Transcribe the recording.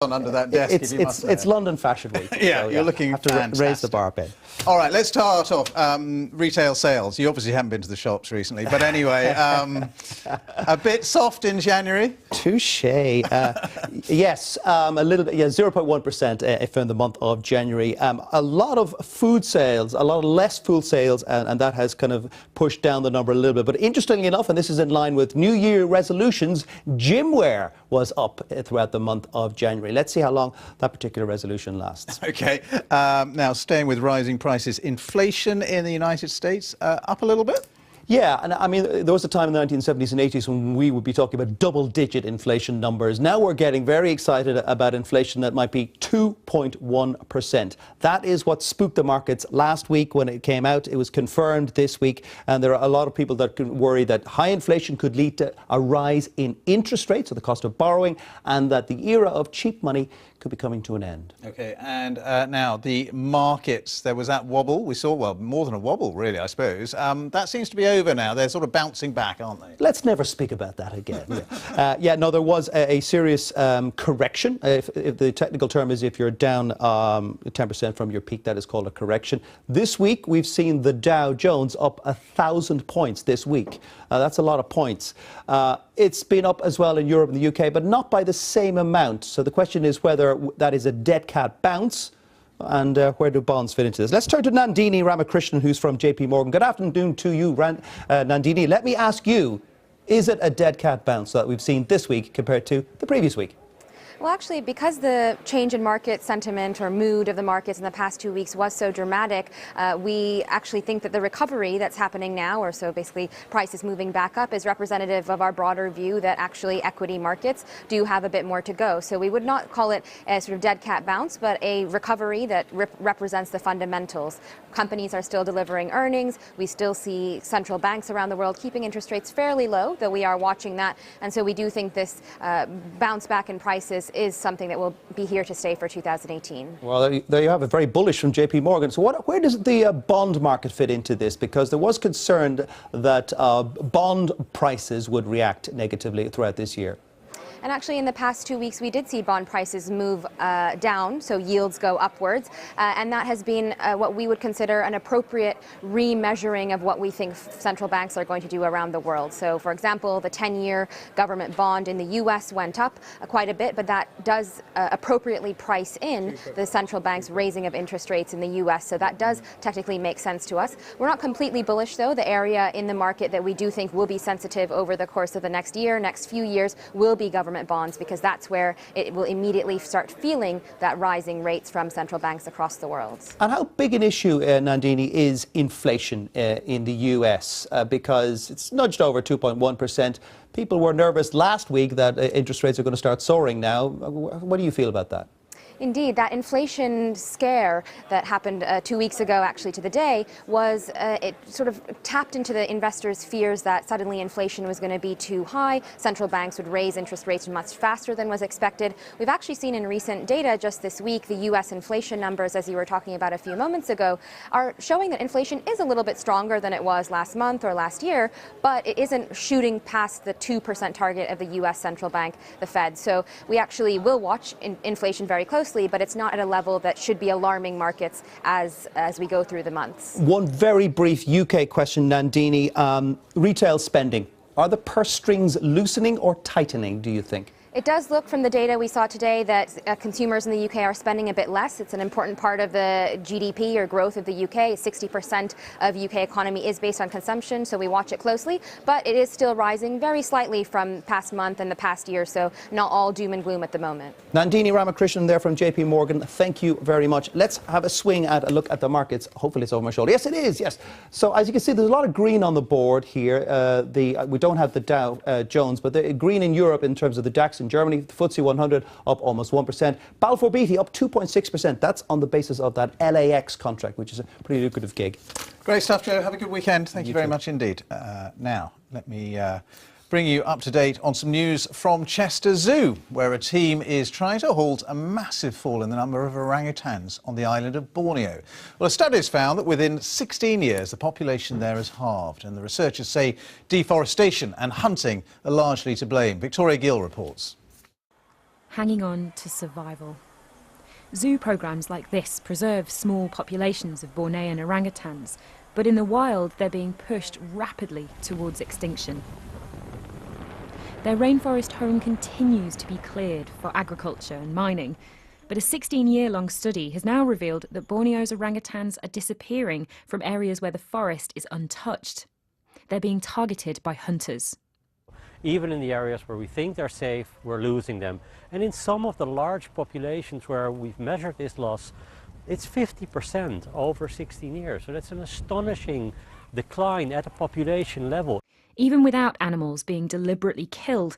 On under that desk. It's London Fashion Week. Yeah, so, you're looking have to fantastic. raise the bar a bit. All right, let's start off. Retail sales. You obviously haven't been to the shops recently, but anyway, a bit soft in January. Touche. Yes, a little bit. Yeah, 0.1% in the month of January. A lot of food sales, a lot of less food sales, and that has kind of pushed down the number a little bit. But interestingly enough, and this is in line with New Year resolutions, gym wear was up throughout the month of January. Let's see how long that particular resolution lasts. Okay. Now, staying with rising prices, inflation in the United States up a little bit? Yeah, and I mean, there was a time in the 1970s and 80s when we would be talking about double-digit inflation numbers. Now we're getting very excited about inflation that might be 2.1%. That is what spooked the markets last week when it came out. It was confirmed this week, and there are a lot of people that worry that high inflation could lead to a rise in interest rates, or the cost of borrowing, and that the era of cheap money could be coming to an end. Okay, and now the markets, there was that wobble. We saw, well, more than a wobble, really, I suppose. That seems to be over now. They're sort of bouncing back, aren't they? Let's never speak about that again. Yeah, no, there was a serious correction. If the technical term is if you're down 10% from your peak, that is called a correction. This week, we've seen the Dow Jones up 1,000 points this week. That's a lot of points. It's been up as well in Europe and the UK, but not by the same amount. So the question is whether that is a dead cat bounce, and where do bonds fit into this? Let's turn to Nandini Ramakrishnan, who's from JP Morgan. Good afternoon to you, Nandini. Let me ask you, is it a dead cat bounce that we've seen this week compared to the previous week? Well, actually, because the change in market sentiment or mood of the markets in the past 2 weeks was so dramatic, we actually think that the recovery that's happening now, or so basically prices moving back up, is representative of our broader view that actually equity markets do have a bit more to go. So we would not call it a sort of dead cat bounce, but a recovery that represents the fundamentals. Companies are still delivering earnings. We still see central banks around the world keeping interest rates fairly low, though we are watching that. And so we do think this bounce back in prices is something that will be here to stay for 2018. Well, there you have it, very bullish from JP Morgan. So where does the bond market fit into this? Because there was concern that bond prices would react negatively throughout this year. And actually, in the past 2 weeks, we did see bond prices move down, so yields go upwards. And that has been what we would consider an appropriate remeasuring of what we think central banks are going to do around the world. So, for example, the 10-year government bond in the U.S. went up quite a bit, but that does appropriately price in the central bank's raising of interest rates in the U.S. So that does technically make sense to us. We're not completely bullish, though. The area in the market that we do think will be sensitive over the course of the next year, next few years, will be government bonds, because that's where it will immediately start feeling that rising rates from central banks across the world. And how big an issue, Nandini, is inflation in the US? Because it's nudged over 2.1%. People were nervous last week that interest rates are going to start soaring now. What do you feel about that? Indeed, that inflation scare that happened 2 weeks ago, actually to the day, was it sort of tapped into the investors' fears that suddenly inflation was going to be too high. Central banks would raise interest rates much faster than was expected. We've actually seen in recent data just this week, the U.S. inflation numbers, as you were talking about a few moments ago, are showing that inflation is a little bit stronger than it was last month or last year, but it isn't shooting past the 2% target of the U.S. central bank, the Fed. So we actually will watch inflation very closely, but it's not at a level that should be alarming markets as we go through the months. One very brief UK question, Nandini. Retail spending. Are the purse strings loosening or tightening, do you think? It does look from the data we saw today that consumers in the UK are spending a bit less. It's an important part of the GDP or growth of the UK. 60% of UK economy is based on consumption, so we watch it closely. But it is still rising very slightly from past month and the past year, so not all doom and gloom at the moment. Nandini Ramakrishnan there from JP Morgan. Thank you very much. Let's have a swing at a look at the markets. Hopefully it's over my shoulder. Yes, it is. Yes. So as you can see, there's a lot of green on the board here. We don't have the Dow Jones, but the green in Europe in terms of the DAX in Germany, the FTSE 100 up almost 1%. Balfour Beatty up 2.6%. That's on the basis of that LAX contract, which is a pretty lucrative gig. Great stuff, Joe. Have a good weekend. Thank you very much indeed. Now, let me bring you up to date on some news from Chester Zoo, where a team is trying to halt a massive fall in the number of orangutans on the island of Borneo. Well, a study has found that within 16 years, the population there has halved, and the researchers say deforestation and hunting are largely to blame. Victoria Gill reports. hanging on to survival. Zoo programs like this preserve small populations of Bornean orangutans, but in the wild they're being pushed rapidly towards extinction. Their rainforest home continues to be cleared for agriculture and mining, but a 16-year-long study has now revealed that Borneo's orangutans are disappearing from areas where the forest is untouched. They're being targeted by hunters. Even in the areas where we think they're safe, we're losing them. And in some of the large populations where we've measured this loss, it's 50% over 16 years. So that's an astonishing decline at a population level. Even without animals being deliberately killed,